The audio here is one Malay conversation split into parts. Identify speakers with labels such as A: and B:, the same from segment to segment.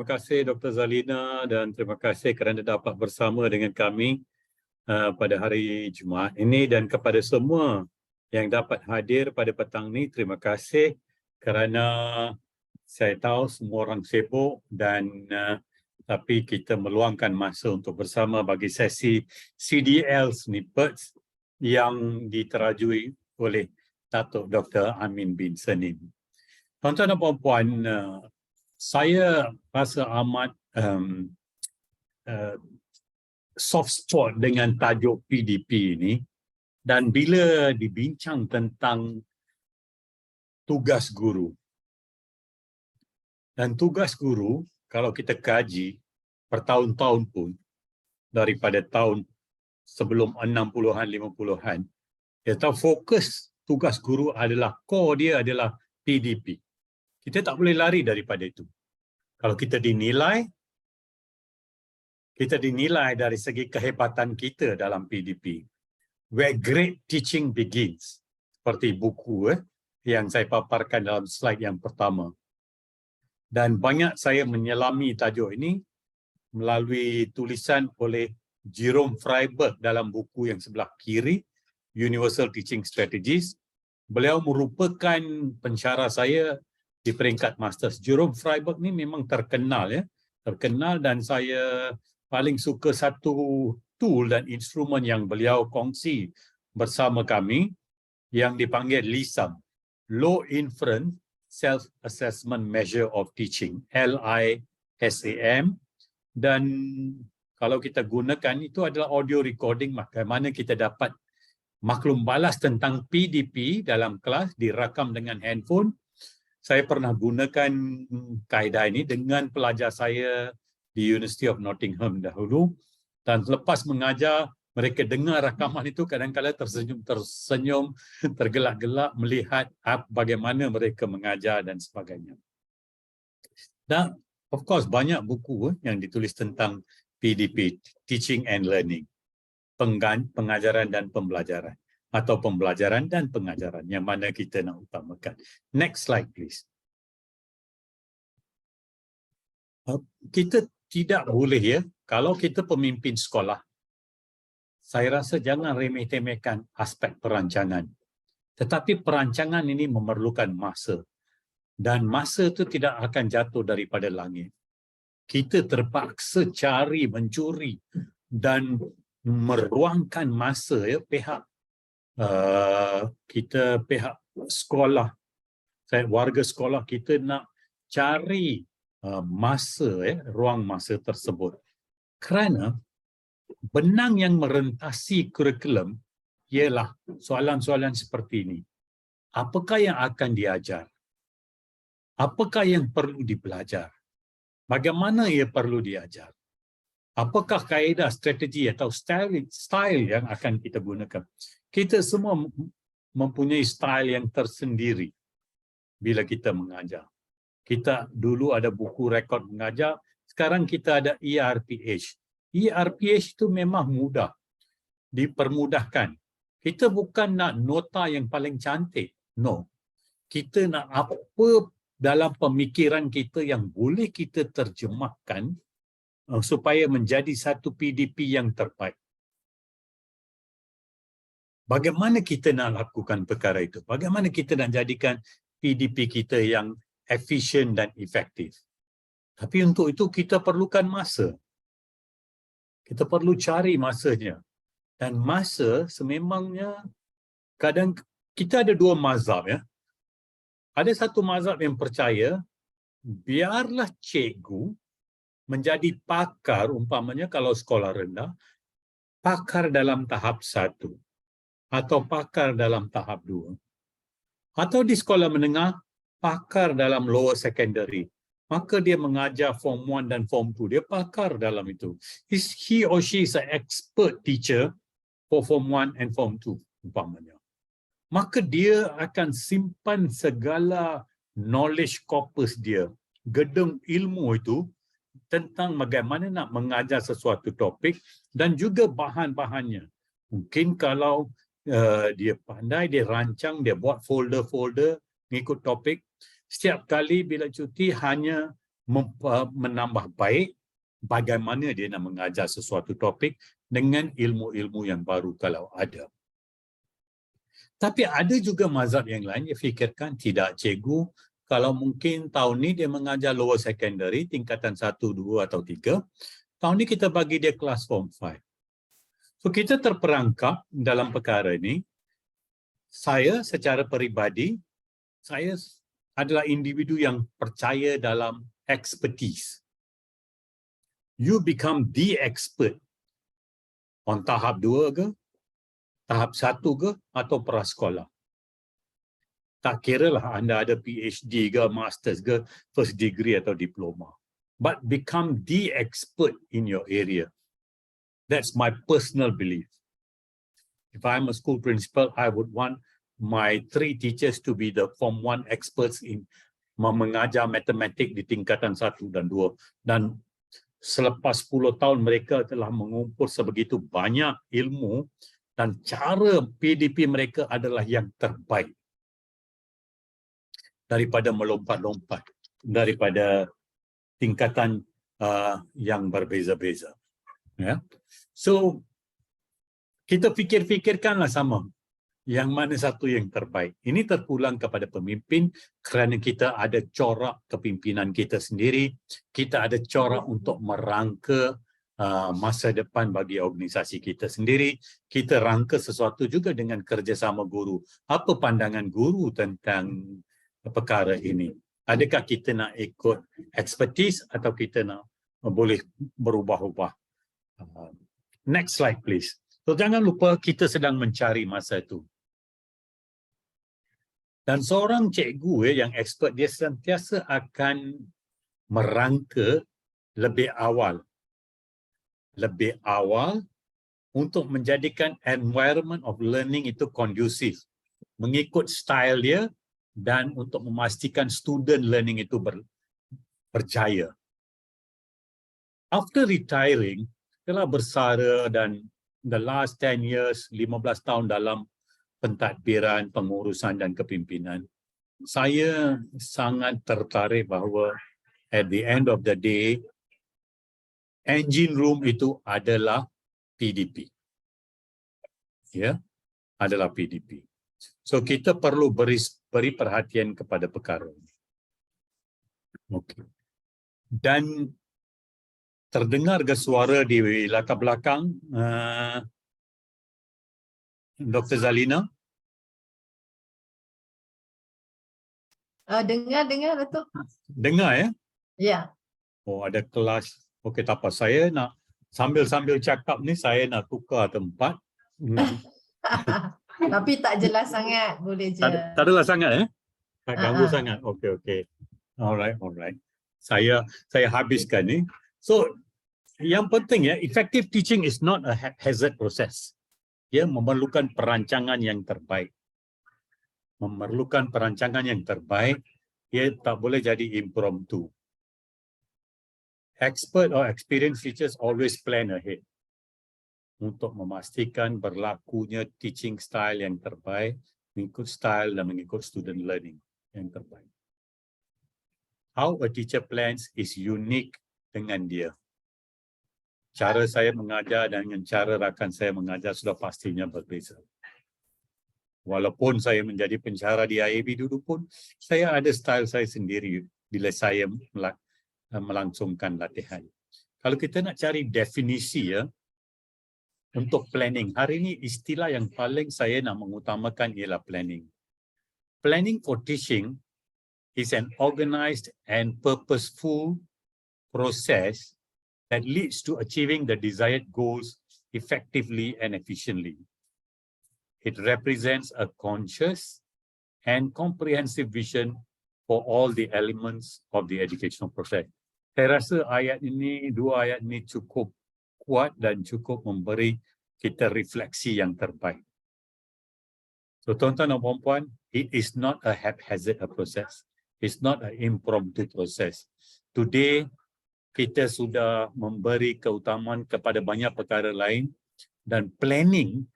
A: Terima kasih Dr. Zalina dan terima kasih kerana dapat bersama dengan kami pada hari Jumaat ini, dan kepada semua yang dapat hadir pada petang ini, terima kasih kerana saya tahu semua orang sibuk dan tapi kita meluangkan masa untuk bersama bagi sesi CDL Snippets yang diterajui oleh Datuk Dr. Amin bin Sanim. Tuan-tuan dan puan-puan, saya rasa amat soft spot dengan tajuk PDP ini, dan bila dibincang tentang tugas guru. Dan tugas guru, kalau kita kaji bertahun-tahun pun, daripada tahun sebelum 60-an, 50-an, kita fokus tugas guru adalah, core dia adalah PDP. Kita tak boleh lari daripada itu. Kalau kita dinilai dari segi kehebatan kita dalam PDP. Where great teaching begins. Seperti buku yang saya paparkan dalam slide yang pertama. Dan banyak saya menyelami tajuk ini melalui tulisan oleh Jerome Freiberg dalam buku yang sebelah kiri, Universal Teaching Strategies. Beliau merupakan pensyarah saya di peringkat masters. Jerome Freiberg ni memang terkenal dan saya paling suka satu tool dan instrumen yang beliau kongsi bersama kami yang dipanggil LISAM, Low Inference Self-Assessment Measure of Teaching, LISAM. Dan kalau kita gunakan, itu adalah audio recording, bagaimana kita dapat maklum balas tentang PDP dalam kelas, dirakam dengan handphone. Saya pernah gunakan kaedah ini dengan pelajar saya di University of Nottingham dahulu, dan lepas mengajar, mereka dengar rakaman itu kadang-kadang tersenyum, tergelak-gelak melihat bagaimana mereka mengajar dan sebagainya. Dan of course banyak buku yang ditulis tentang PDP, Teaching and Learning, pengajaran dan pembelajaran, atau pembelajaran dan pengajaran, yang mana kita nak utamakan. Next slide please. Kita tidak boleh kalau kita pemimpin sekolah, saya rasa jangan remeh-temehkan aspek perancangan. Tetapi perancangan ini memerlukan masa. Dan masa itu tidak akan jatuh daripada langit. Kita terpaksa mencuri dan meruangkan masa pihak sekolah, warga sekolah kita nak cari ruang masa tersebut. Kerana benang yang merentasi kurikulum ialah soalan-soalan seperti ini. Apakah yang akan diajar? Apakah yang perlu dibelajar? Bagaimana ia perlu diajar? Apakah kaedah, strategi atau style yang akan kita gunakan? Kita semua mempunyai style yang tersendiri bila kita mengajar. Kita dulu ada buku rekod mengajar, sekarang kita ada ERPH. ERPH itu memang mudah, dipermudahkan. Kita bukan nak nota yang paling cantik, no. Kita nak apa dalam pemikiran kita yang boleh kita terjemahkan supaya menjadi satu PDP yang terbaik. Bagaimana kita nak lakukan perkara itu? Bagaimana kita nak jadikan PDP kita yang efisien dan efektif? Tapi untuk itu kita perlukan masa. Kita perlu cari masanya. Dan masa sememangnya, kadang kita ada dua mazhab Ada satu mazhab yang percaya biarlah cikgu menjadi pakar, umpamanya kalau sekolah rendah, pakar dalam tahap 1 atau pakar dalam tahap 2. Atau di sekolah menengah, pakar dalam lower secondary. Maka dia mengajar form 1 dan form 2. Dia pakar dalam itu. He or she is an expert teacher for form 1 and form 2, umpamanya. Maka dia akan simpan segala knowledge corpus dia, gedung ilmu itu tentang bagaimana nak mengajar sesuatu topik dan juga bahan-bahannya. Mungkin kalau dia pandai, dia rancang, dia buat folder-folder mengikut topik. Setiap kali bila cuti hanya menambah baik bagaimana dia nak mengajar sesuatu topik dengan ilmu-ilmu yang baru kalau ada. Tapi ada juga mazhab yang lain yang fikirkan tidak, cikgu, kalau mungkin tahun ni dia mengajar lower secondary, tingkatan 1, 2 atau 3, tahun ni kita bagi dia kelas form 5. So kita terperangkap dalam perkara ini. Saya secara peribadi, saya adalah individu yang percaya dalam expertise. You become the expert on tahap 2 ke, tahap 1 ke, atau prasekolah. Tak kiralah anda ada PhD ke, Masters ke, first degree atau diploma. But become the expert in your area. That's my personal belief. If I'm a school principal, I would want my 3 teachers to be the Form 1 experts in mengajar matematik di tingkatan 1 dan 2. Dan selepas 10 tahun mereka telah mengumpul sebegitu banyak ilmu dan cara PDP mereka adalah yang terbaik. Daripada melompat-lompat, daripada tingkatan yang berbeza-beza. Ya. So, kita fikir-fikirkanlah sama. Yang mana satu yang terbaik. Ini terpulang kepada pemimpin kerana kita ada corak kepimpinan kita sendiri. Kita ada corak untuk merangka masa depan bagi organisasi kita sendiri. Kita rangka sesuatu juga dengan kerjasama guru. Apa pandangan guru tentang perkara ini? Adakah kita nak ikut expertise atau kita nak boleh berubah-ubah? Next slide please. So, jangan lupa kita sedang mencari masa itu. Dan seorang cikgu yang expert, dia sentiasa akan merangka lebih awal untuk menjadikan environment of learning itu kondusif, mengikut style dia dan untuk memastikan student learning itu berjaya. After retiring, telah bersara dan the last 10 years, 15 tahun dalam pentadbiran, pengurusan dan kepimpinan, saya sangat tertarik bahawa at the end of the day, engine room itu adalah PDP. Ya, adalah PDP. So kita perlu beri perhatian kepada perkara ini. Okey. Dan terdengar ke suara di latar belakang, Dr. Zalina?
B: Dengar Datuk.
A: Dengar ya?
B: Ya.
A: Oh, ada kelas. Okey, tak apa. Saya nak sambil cakap ni, saya nak tukar tempat.
B: Tapi tak jelas sangat, boleh je.
A: Tak adalah sangat ya? Tak ganggu sangat. Okey. Alright. Saya habiskan ni. So, yang penting ya, effective teaching is not a haphazard process. Ia memerlukan perancangan yang terbaik. Ia tak boleh jadi impromptu. Expert or experienced teachers always plan ahead untuk memastikan berlakunya teaching style yang terbaik, mengikut style dan mengikut student learning yang terbaik. How a teacher plans is unique dengan dia. Cara saya mengajar dengan cara rakan saya mengajar sudah pastinya berbeza. Walaupun saya menjadi pensyarah di IAB dulu pun, saya ada style saya sendiri bila saya melangsungkan latihan. Kalau kita nak cari definisi ya, untuk planning, hari ini istilah yang paling saya nak mengutamakan ialah planning. Planning for teaching is an organized and purposeful process that leads to achieving the desired goals effectively and efficiently. It represents a conscious and comprehensive vision for all the elements of the educational process. Saya rasa dua ayat ini cukup kuat dan cukup memberi kita refleksi yang terbaik. So, tuan-tuan dan puan-puan, it is not a haphazard process. It's not an impromptu process. Today, kita sudah memberi keutamaan kepada banyak perkara lain dan planning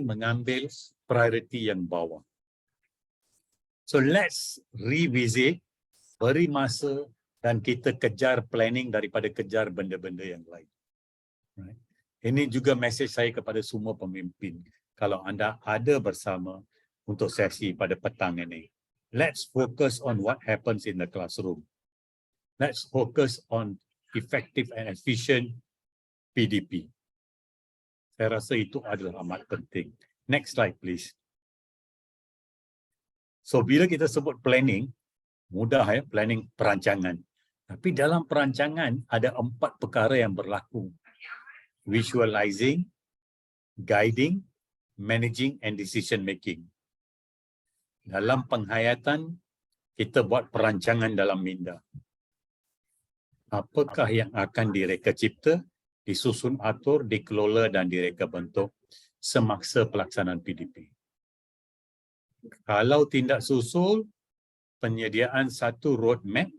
A: mengambil priority yang bawah. So let's revisit, beri masa dan kita kejar planning daripada kejar benda-benda yang lain. Right? Ini juga mesej saya kepada semua pemimpin. Kalau anda ada bersama untuk sesi pada petang ini, let's focus on what happens in the classroom. Let's focus on effective and efficient PDP. Saya rasa itu adalah amat penting. Next slide, please. So, bila kita sebut planning, mudah ya, planning perancangan. Tapi dalam perancangan ada 4 perkara yang berlaku. Visualizing, guiding, managing and decision making. Dalam penghayatan, kita buat perancangan dalam minda. Apakah yang akan direka cipta, disusun atur, dikelola dan direka bentuk semasa pelaksanaan PDP. Kalau tindak susul, penyediaan satu roadmap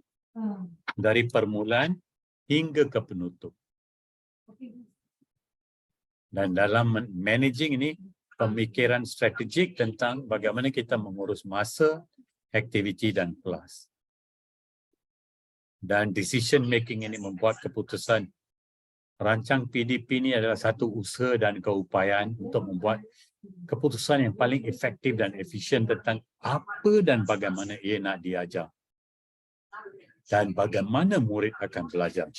A: dari permulaan hingga ke penutup. Dan dalam managing ini, pemikiran strategik tentang bagaimana kita mengurus masa, aktiviti dan kelas. Dan decision making ini membuat keputusan. Rancang PDP ini adalah satu usaha dan keupayaan untuk membuat keputusan yang paling efektif dan efisien tentang apa dan bagaimana ia nak diajar. Dan bagaimana murid akan belajar.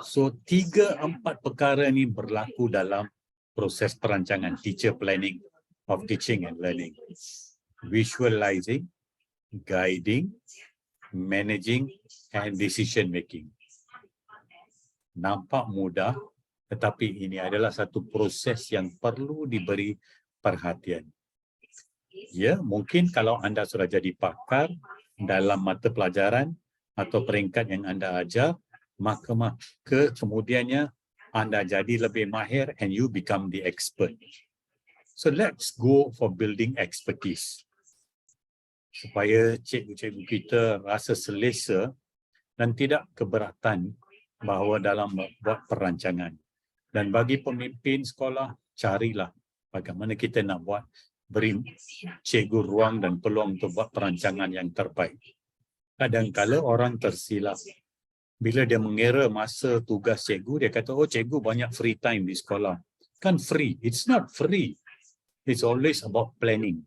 A: So, 3-4 perkara ini berlaku dalam proses perancangan teacher planning of teaching and learning. Visualizing, guiding, managing and decision making. Nampak mudah, tetapi ini adalah satu proses yang perlu diberi perhatian. Ya, mungkin kalau anda sudah jadi pakar dalam mata pelajaran atau peringkat yang anda ajar, maka kemudiannya anda jadi lebih mahir and you become the expert. So let's go for building expertise. Supaya cikgu-cikgu kita rasa selesa dan tidak keberatan bahawa dalam buat perancangan. Dan bagi pemimpin sekolah, carilah bagaimana kita nak buat, beri cikgu ruang dan peluang untuk buat perancangan yang terbaik. Kadang-kadang orang tersilap. Bila dia mengira masa tugas cikgu, dia kata, oh cikgu banyak free time di sekolah. Kan free. It's not free. It's always about planning.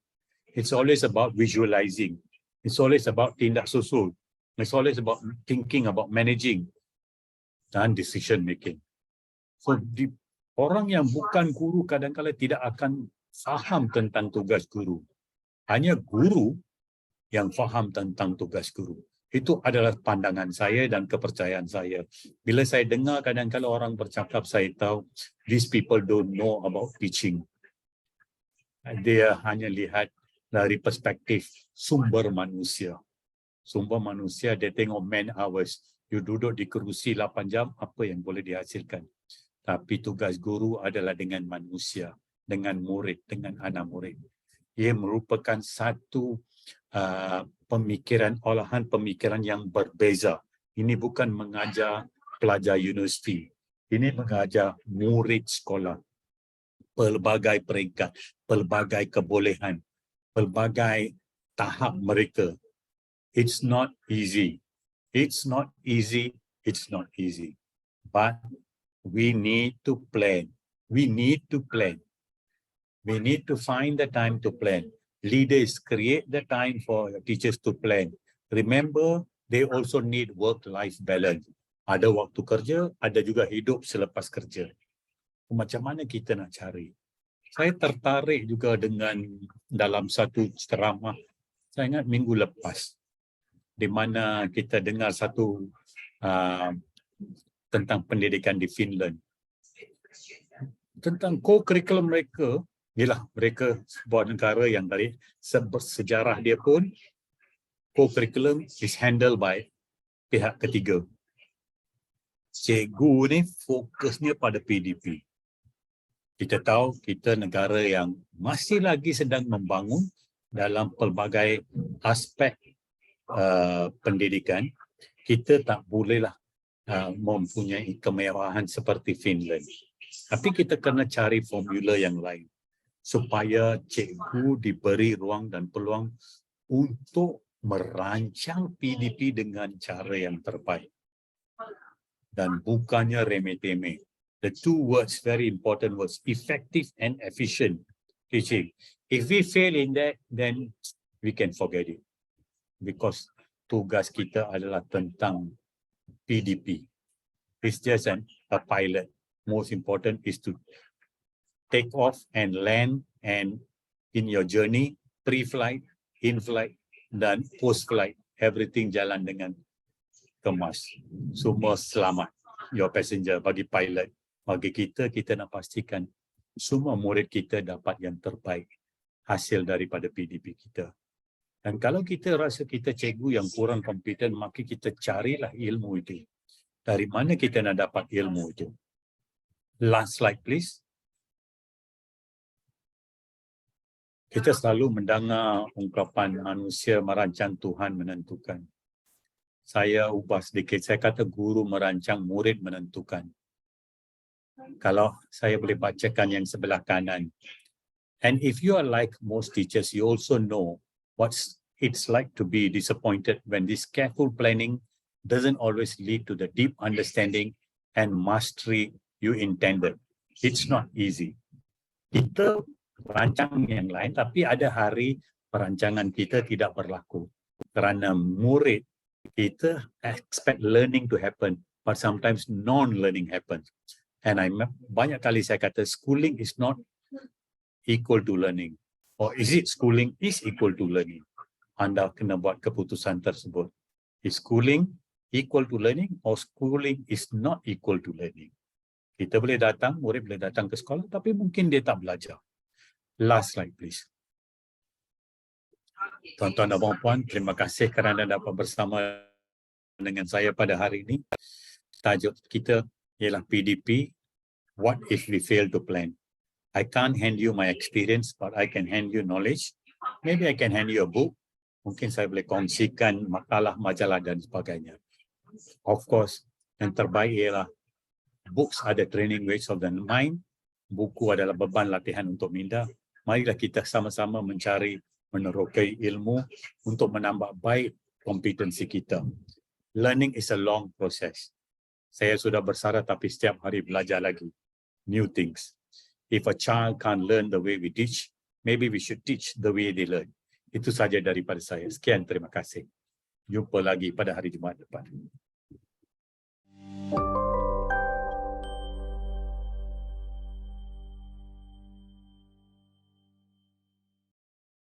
A: It's always about visualizing. It's always about tindak susul. It's always about thinking about managing dan decision making. So, orang yang bukan guru kadang-kadang tidak akan faham tentang tugas guru. Hanya guru yang faham tentang tugas guru. Itu adalah pandangan saya dan kepercayaan saya. Bila saya dengar kadang-kadang orang bercakap, saya tahu these people don't know about teaching. Dia hanya lihat dari perspektif sumber manusia. Sumber manusia, dia tengok man hours. You duduk di kerusi 8 jam, apa yang boleh dihasilkan? Tapi tugas guru adalah dengan manusia, dengan murid, dengan anak murid. Ia merupakan satu olahan pemikiran yang berbeza. Ini bukan mengajar pelajar universiti. Ini mengajar murid sekolah. Pelbagai peringkat, pelbagai kebolehan, pelbagai tahap mereka. It's not easy. It's not easy. It's not easy. But we need to plan. We need to plan. We need to find the time to plan. Leaders create the time for teachers to plan. Remember, they also need work-life balance. Ada waktu kerja, ada juga hidup selepas kerja. Macam mana kita nak cari? Saya tertarik juga dengan dalam satu ceramah, saya ingat minggu lepas, di mana kita dengar satu tentang pendidikan di Finland. Tentang co-curriculum mereka, ialah mereka sebuah negara yang dari sejarah dia pun co-curriculum is handled by pihak ketiga. Cikgu ni fokusnya pada PDP. Kita tahu kita negara yang masih lagi sedang membangun dalam pelbagai aspek pendidikan. Kita tak bolehlah mempunyai kemewahan seperti Finland. Tapi kita kena cari formula yang lain supaya cikgu diberi ruang dan peluang untuk merancang PDP dengan cara yang terbaik. Dan bukannya remeh-temeh. The two words, very important words, effective and efficient teaching. If we fail in that, then we can forget it. Because tugas kita adalah tentang PDP. It's just a pilot. Most important is to take off and land, and in your journey, pre-flight, in-flight, dan post-flight, everything jalan dengan kemas. Semua selamat. Your passenger, bagi pilot, bagi kita nak pastikan semua murid kita dapat yang terbaik hasil daripada PDP kita. Dan kalau kita rasa kita cikgu yang kurang kompeten, maka kita carilah ilmu itu. Dari mana kita nak dapat ilmu itu? Last slide, please. Kita selalu mendengar ungkapan manusia merancang, Tuhan menentukan. Saya ubah sedikit, saya kata guru merancang, murid menentukan. Kalau saya boleh bacakan yang sebelah kanan. And if you are like most teachers, you also know what it's like to be disappointed when this careful planning doesn't always lead to the deep understanding and mastery you intended. It's not easy. Kita rancang yang lain, tapi ada hari perancangan kita tidak berlaku. Kerana murid, kita expect learning to happen, but sometimes non-learning happens. And banyak kali saya kata, schooling is not equal to learning. Or is it schooling is equal to learning? Anda kena buat keputusan tersebut. Is schooling equal to learning or schooling is not equal to learning? Kita boleh datang, murid boleh datang ke sekolah, tapi mungkin dia tak belajar. Last slide, please. Tuan-tuan dan puan-puan, terima kasih kerana dapat bersama dengan saya pada hari ini. Tajuk kita ialah PDP, what if we fail to plan? I can't hand you my experience, but I can hand you knowledge. Maybe I can hand you a book. Mungkin saya boleh kongsikan makalah, majalah dan sebagainya. Of course, yang terbaik ialah books are the training wheels of the mind. Buku adalah beban latihan untuk minda. Marilah kita sama-sama mencari, menerokai ilmu untuk menambah baik kompetensi kita. Learning is a long process. Saya sudah bersara tapi setiap hari belajar lagi. New things. If a child can't learn the way we teach, maybe we should teach the way they learn. Itu saja daripada saya. Sekian, terima kasih. Jumpa lagi pada hari Jumaat depan.